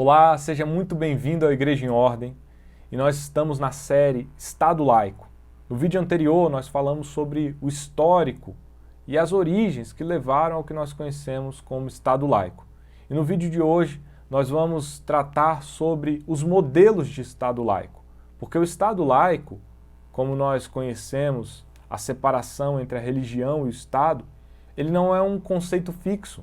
Olá, seja muito bem-vindo à Igreja em Ordem e nós estamos na série Estado Laico. No vídeo anterior nós falamos sobre o histórico e as origens que levaram ao que nós conhecemos como Estado Laico. E no vídeo de hoje nós vamos tratar sobre os modelos de Estado Laico, porque o Estado Laico, como nós conhecemos a separação entre a religião e o Estado, ele não é um conceito fixo,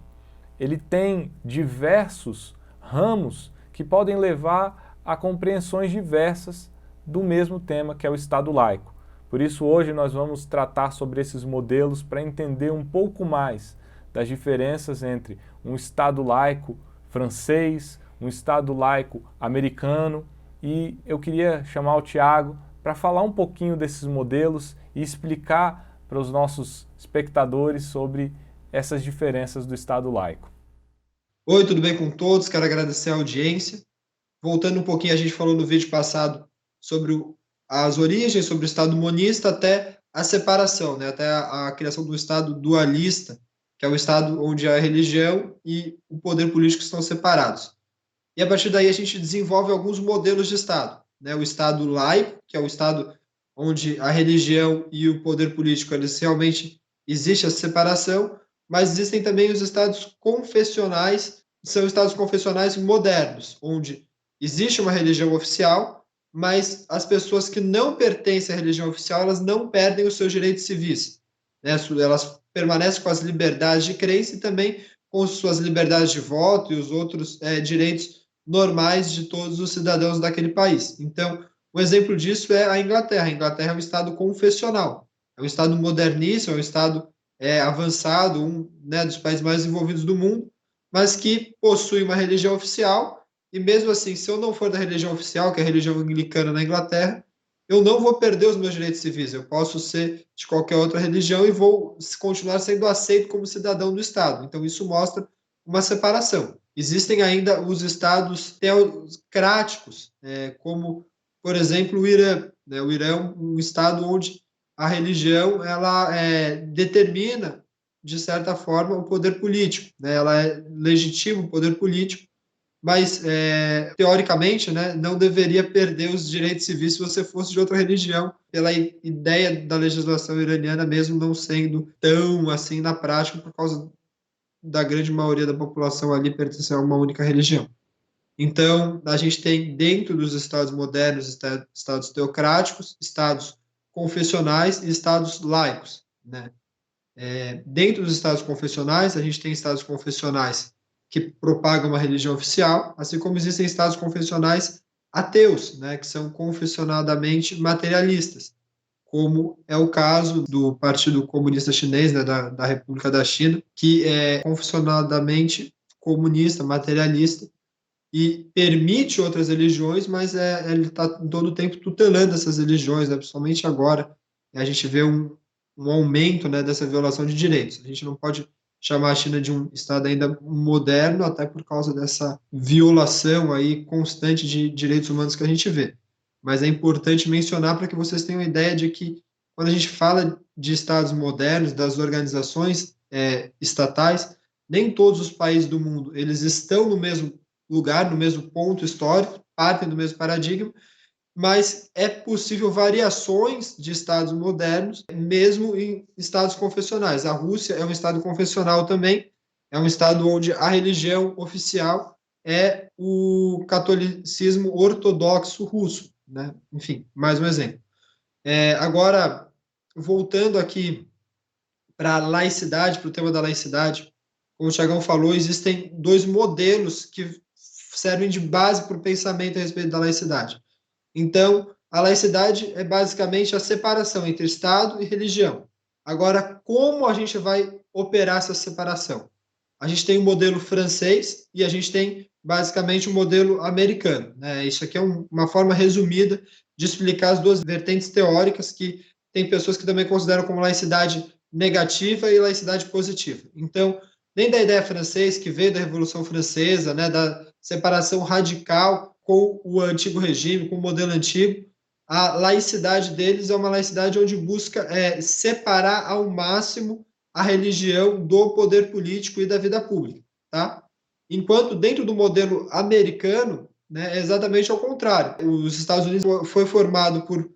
ele tem diversos ramos que podem levar a compreensões diversas do mesmo tema que é o Estado laico. Por isso hoje nós vamos tratar sobre esses modelos para entender um pouco mais das diferenças entre um Estado laico francês, um Estado laico americano, e eu queria chamar o Tiago para falar um pouquinho desses modelos e explicar para os nossos espectadores sobre essas diferenças do Estado laico. Oi, tudo bem com todos? Quero agradecer a audiência. Voltando um pouquinho, a gente falou no vídeo passado sobre as origens, sobre o Estado monista até a separação, né? Até a criação do Estado dualista, que é o Estado onde a religião e o poder político estão separados. E a partir daí a gente desenvolve alguns modelos de Estado, né? O Estado laico, que é o Estado onde a religião e o poder político, eles realmente existe essa separação, mas existem também os estados confessionais, são estados confessionais modernos, onde existe uma religião oficial, mas as pessoas que não pertencem à religião oficial, elas não perdem os seus direitos civis, né? Elas permanecem com as liberdades de crença e também com suas liberdades de voto e os outros direitos normais de todos os cidadãos daquele país. Então, um exemplo disso é a Inglaterra. A Inglaterra é um estado confessional, é um estado moderníssimo, é um estado avançado, né, dos países mais desenvolvidos do mundo, mas que possui uma religião oficial, e mesmo assim, se eu não for da religião oficial, que é a religião anglicana na Inglaterra, eu não vou perder os meus direitos civis, eu posso ser de qualquer outra religião e vou continuar sendo aceito como cidadão do Estado. Então, isso mostra uma separação. Existem ainda os estados teocráticos, como, por exemplo, o Irã. Né? O Irã é um estado onde a religião ela determina, de certa forma, o poder político. Né? Ela legitima o poder político, mas, teoricamente, né, não deveria perder os direitos civis se você fosse de outra religião, pela ideia da legislação iraniana mesmo não sendo tão assim na prática, por causa da grande maioria da população ali pertencer a uma única religião. Então, a gente tem dentro dos estados modernos, estados teocráticos, estados confessionais e estados laicos, né? Dentro dos estados confessionais, a gente tem estados confessionais que propagam uma religião oficial, assim como existem estados confessionais ateus, né, que são confessionadamente materialistas, como é o caso do Partido Comunista Chinês, né, da República da China, que é confessionadamente comunista, materialista, e permite outras religiões, mas ele está todo o tempo tutelando essas religiões, né, principalmente agora. A gente vê um aumento, né, dessa violação de direitos. A gente não pode chamar a China de um Estado ainda moderno, até por causa dessa violação aí constante de direitos humanos que a gente vê. Mas é importante mencionar para que vocês tenham ideia de que, quando a gente fala de Estados modernos, das organizações estatais, nem todos os países do mundo eles estão no mesmo lugar, no mesmo ponto histórico, partem do mesmo paradigma, mas é possível variações de estados modernos, mesmo em estados confessionais. A Rússia é um estado confessional também, é um estado onde a religião oficial é o catolicismo ortodoxo russo, né? Enfim, mais um exemplo. Agora, voltando aqui para a laicidade, para o tema da laicidade, como o Tiagão falou, existem dois modelos que servem de base para o pensamento a respeito da laicidade. Então, a laicidade é basicamente a separação entre Estado e religião. Agora, como a gente vai operar essa separação? A gente tem o modelo francês e a gente tem basicamente o modelo americano. Né? Isso aqui é uma forma resumida de explicar as duas vertentes teóricas, que tem pessoas que também consideram como laicidade negativa e laicidade positiva. Então, nem da ideia francesa, que veio da Revolução Francesa, né, da separação radical com o antigo regime, com o modelo antigo, a laicidade deles é uma laicidade onde busca separar ao máximo a religião do poder político e da vida pública, tá? enquanto dentro do modelo americano, né, é exatamente ao contrário. Os Estados Unidos foi formado por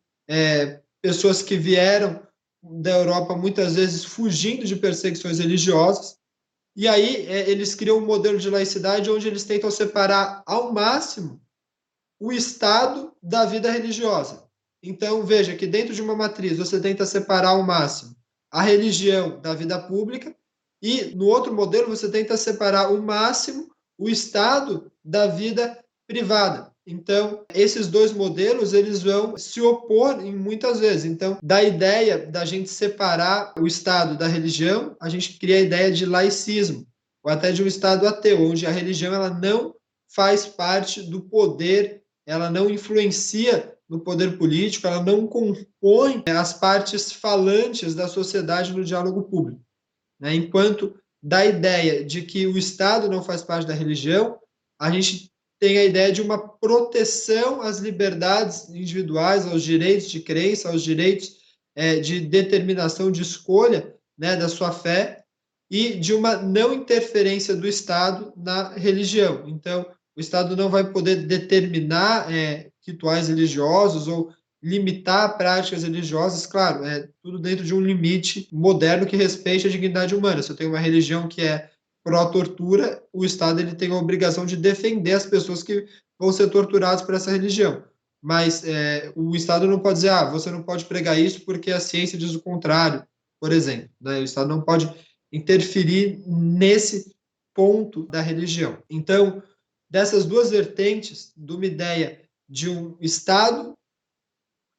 pessoas que vieram da Europa muitas vezes fugindo de perseguições religiosas, e aí eles criam um modelo de laicidade onde eles tentam separar ao máximo o Estado da vida religiosa. Então, veja que dentro de uma matriz você tenta separar ao máximo a religião da vida pública e no outro modelo você tenta separar ao máximo o Estado da vida privada. Então, esses dois modelos, eles vão se opor em muitas vezes. Então, da ideia da gente separar o Estado da religião, a gente cria a ideia de laicismo, ou até de um Estado ateu, onde a religião ela não faz parte do poder, ela não influencia no poder político, ela não compõe as partes falantes da sociedade no diálogo público. Né? Enquanto da ideia de que o Estado não faz parte da religião, a gente tem a ideia de uma proteção às liberdades individuais, aos direitos de crença, aos direitos de determinação de escolha, né, da sua fé, e de uma não interferência do Estado na religião. Então, o Estado não vai poder determinar rituais religiosos ou limitar práticas religiosas, claro, tudo dentro de um limite moderno que respeite a dignidade humana. Se eu tenho uma religião que é pró-tortura, o Estado ele tem a obrigação de defender as pessoas que vão ser torturadas por essa religião. Mas o Estado não pode dizer, você não pode pregar isso porque a ciência diz o contrário, por exemplo. Né? O Estado não pode interferir nesse ponto da religião. Então, dessas duas vertentes, de uma ideia de um Estado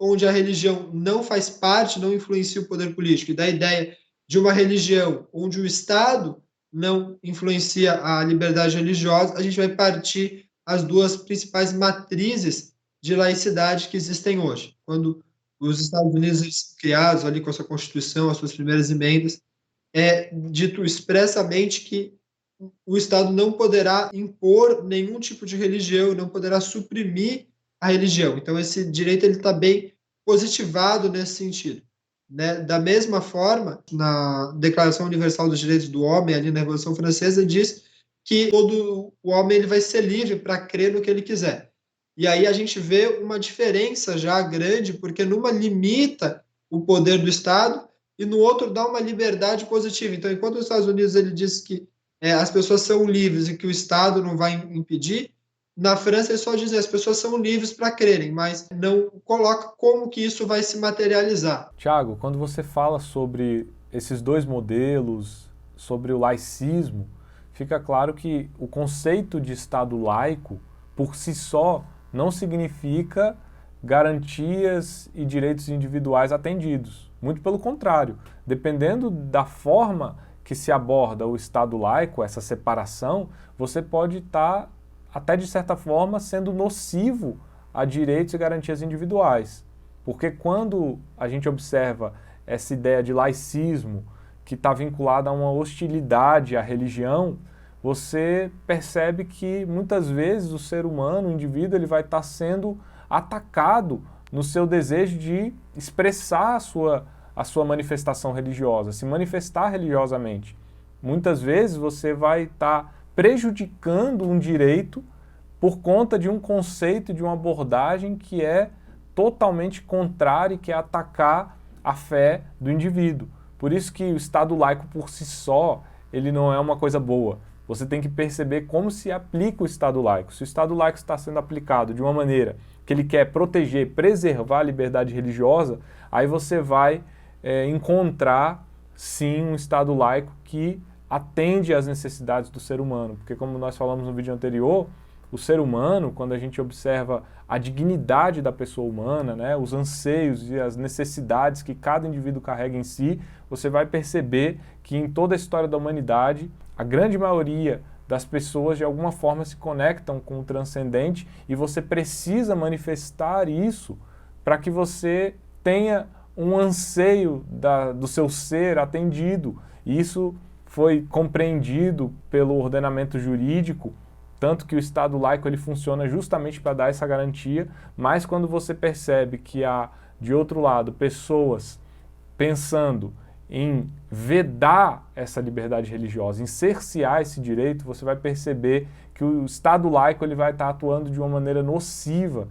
onde a religião não faz parte, não influencia o poder político, e da ideia de uma religião onde o Estado não influencia a liberdade religiosa, a gente vai partir as duas principais matrizes de laicidade que existem hoje. Quando os Estados Unidos são criados ali com a sua Constituição, as suas primeiras emendas, é dito expressamente que o Estado não poderá impor nenhum tipo de religião, não poderá suprimir a religião. Então, esse direito está bem positivado nesse sentido. Né? Da mesma forma, na Declaração Universal dos Direitos do Homem, ali na Revolução Francesa, diz que todo o homem ele vai ser livre para crer no que ele quiser. E aí a gente vê uma diferença já grande, porque numa limita o poder do Estado e no outro dá uma liberdade positiva. Então, enquanto os Estados Unidos ele diz que as pessoas são livres e que o Estado não vai impedir, na França ele só diz que as pessoas são livres para crerem, mas não coloca como que isso vai se materializar. Tiago, quando você fala sobre esses dois modelos, sobre o laicismo, fica claro que o conceito de Estado laico, por si só, não significa garantias e direitos individuais atendidos. Muito pelo contrário, dependendo da forma que se aborda o Estado laico, essa separação, você pode estar, até de certa forma, sendo nocivo a direitos e garantias individuais. Porque quando a gente observa essa ideia de laicismo, que está vinculada a uma hostilidade à religião, você percebe que muitas vezes o ser humano, o indivíduo, ele vai estar sendo atacado no seu desejo de expressar a sua manifestação religiosa, se manifestar religiosamente. Muitas vezes você vai estar prejudicando um direito por conta de um conceito, de uma abordagem que é totalmente contrária e que é atacar a fé do indivíduo. Por isso que o Estado laico por si só, ele não é uma coisa boa. Você tem que perceber como se aplica o Estado laico. Se o Estado laico está sendo aplicado de uma maneira que ele quer proteger, preservar a liberdade religiosa, aí você vai encontrar, sim, um Estado laico que atende às necessidades do ser humano. Porque, como nós falamos no vídeo anterior, o ser humano, quando a gente observa a dignidade da pessoa humana, né, os anseios e as necessidades que cada indivíduo carrega em si, você vai perceber que em toda a história da humanidade, a grande maioria das pessoas de alguma forma se conectam com o transcendente e você precisa manifestar isso para que você tenha um anseio do seu ser atendido. E isso foi compreendido pelo ordenamento jurídico, tanto que o Estado laico ele funciona justamente para dar essa garantia, mas quando você percebe que há, de outro lado, pessoas pensando em vedar essa liberdade religiosa, em cercear esse direito, você vai perceber que o Estado laico ele vai estar atuando de uma maneira nociva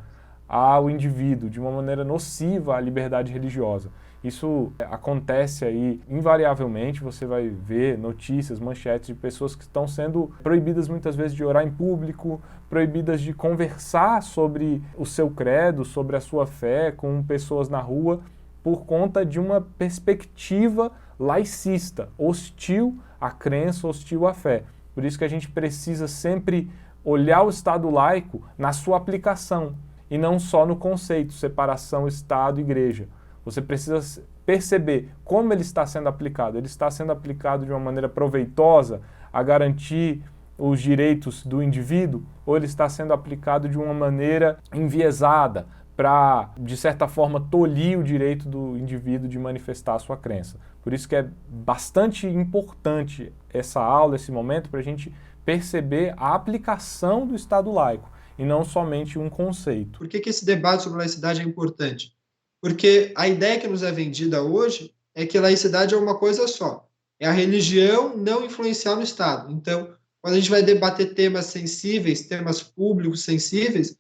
ao indivíduo, de uma maneira nociva à liberdade religiosa. Isso acontece aí invariavelmente, você vai ver notícias, manchetes de pessoas que estão sendo proibidas muitas vezes de orar em público, proibidas de conversar sobre o seu credo, sobre a sua fé com pessoas na rua, por conta de uma perspectiva laicista, hostil à crença, hostil à fé. Por isso que a gente precisa sempre olhar o Estado laico na sua aplicação, e não só no conceito, separação Estado-Igreja. Você precisa perceber como ele está sendo aplicado. Ele está sendo aplicado de uma maneira proveitosa a garantir os direitos do indivíduo, ou ele está sendo aplicado de uma maneira enviesada para, de certa forma, tolir o direito do indivíduo de manifestar a sua crença. Por isso que é bastante importante essa aula, esse momento, para a gente perceber a aplicação do Estado laico, e não somente um conceito. Por que esse debate sobre laicidade é importante? Porque a ideia que nos é vendida hoje é que laicidade é uma coisa só. É a religião não influenciar no Estado. Então, quando a gente vai debater temas sensíveis, temas públicos sensíveis,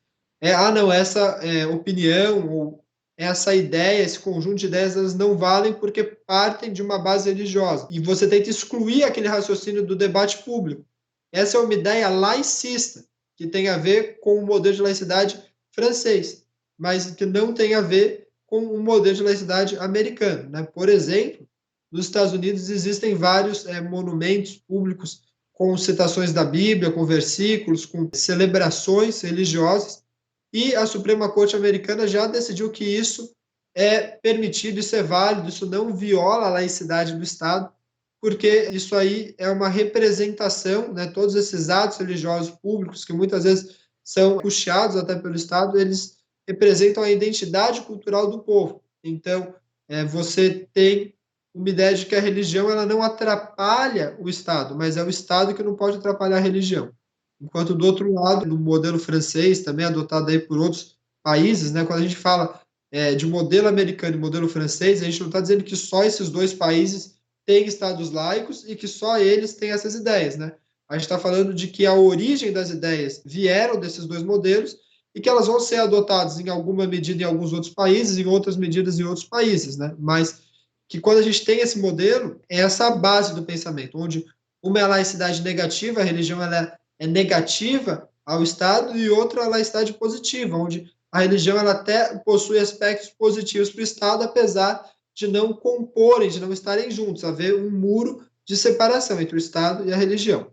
não, essa opinião ou essa ideia, esse conjunto de ideias, elas não valem porque partem de uma base religiosa. E você tenta excluir aquele raciocínio do debate público. Essa é uma ideia laicista, que tem a ver com o modelo de laicidade francês, mas que não tem a ver com o modelo de laicidade americano, né? Por exemplo, nos Estados Unidos existem vários monumentos públicos com citações da Bíblia, com versículos, com celebrações religiosas, e a Suprema Corte americana já decidiu que isso é permitido, isso é válido, isso não viola a laicidade do Estado, porque isso aí é uma representação, né? Todos esses atos religiosos públicos, que muitas vezes são puxados até pelo Estado, eles representam a identidade cultural do povo. Então, você tem uma ideia de que a religião ela não atrapalha o Estado, mas é o Estado que não pode atrapalhar a religião. Enquanto, do outro lado, no modelo francês, também adotado aí por outros países, né, quando a gente fala de modelo americano e modelo francês, a gente não está dizendo que só esses dois países têm estados laicos e que só eles têm essas ideias, né? A gente está falando de que a origem das ideias vieram desses dois modelos e que elas vão ser adotadas em alguma medida em alguns outros países, em outras medidas em outros países, né? Mas que quando a gente tem esse modelo, é essa a base do pensamento, onde uma é a laicidade negativa, a religião ela é negativa ao Estado, e outra é a laicidade positiva, onde a religião ela até possui aspectos positivos para o Estado, apesar de não comporem, de não estarem juntos, haver um muro de separação entre o Estado e a religião,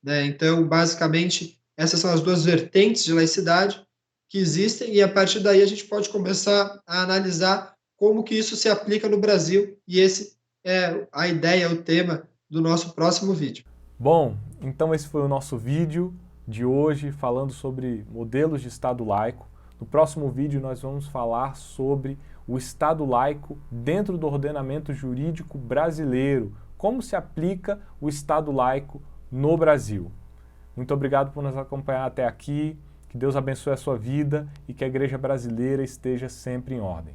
né? Então, basicamente, essas são as duas vertentes de laicidade que existem, e a partir daí a gente pode começar a analisar como que isso se aplica no Brasil, e esse é a ideia, o tema do nosso próximo vídeo. Bom, então esse foi o nosso vídeo de hoje, falando sobre modelos de Estado laico. No próximo vídeo nós vamos falar sobre o Estado laico dentro do ordenamento jurídico brasileiro, como se aplica o Estado laico no Brasil. Muito obrigado por nos acompanhar até aqui, que Deus abençoe a sua vida e que a Igreja Brasileira esteja sempre em ordem.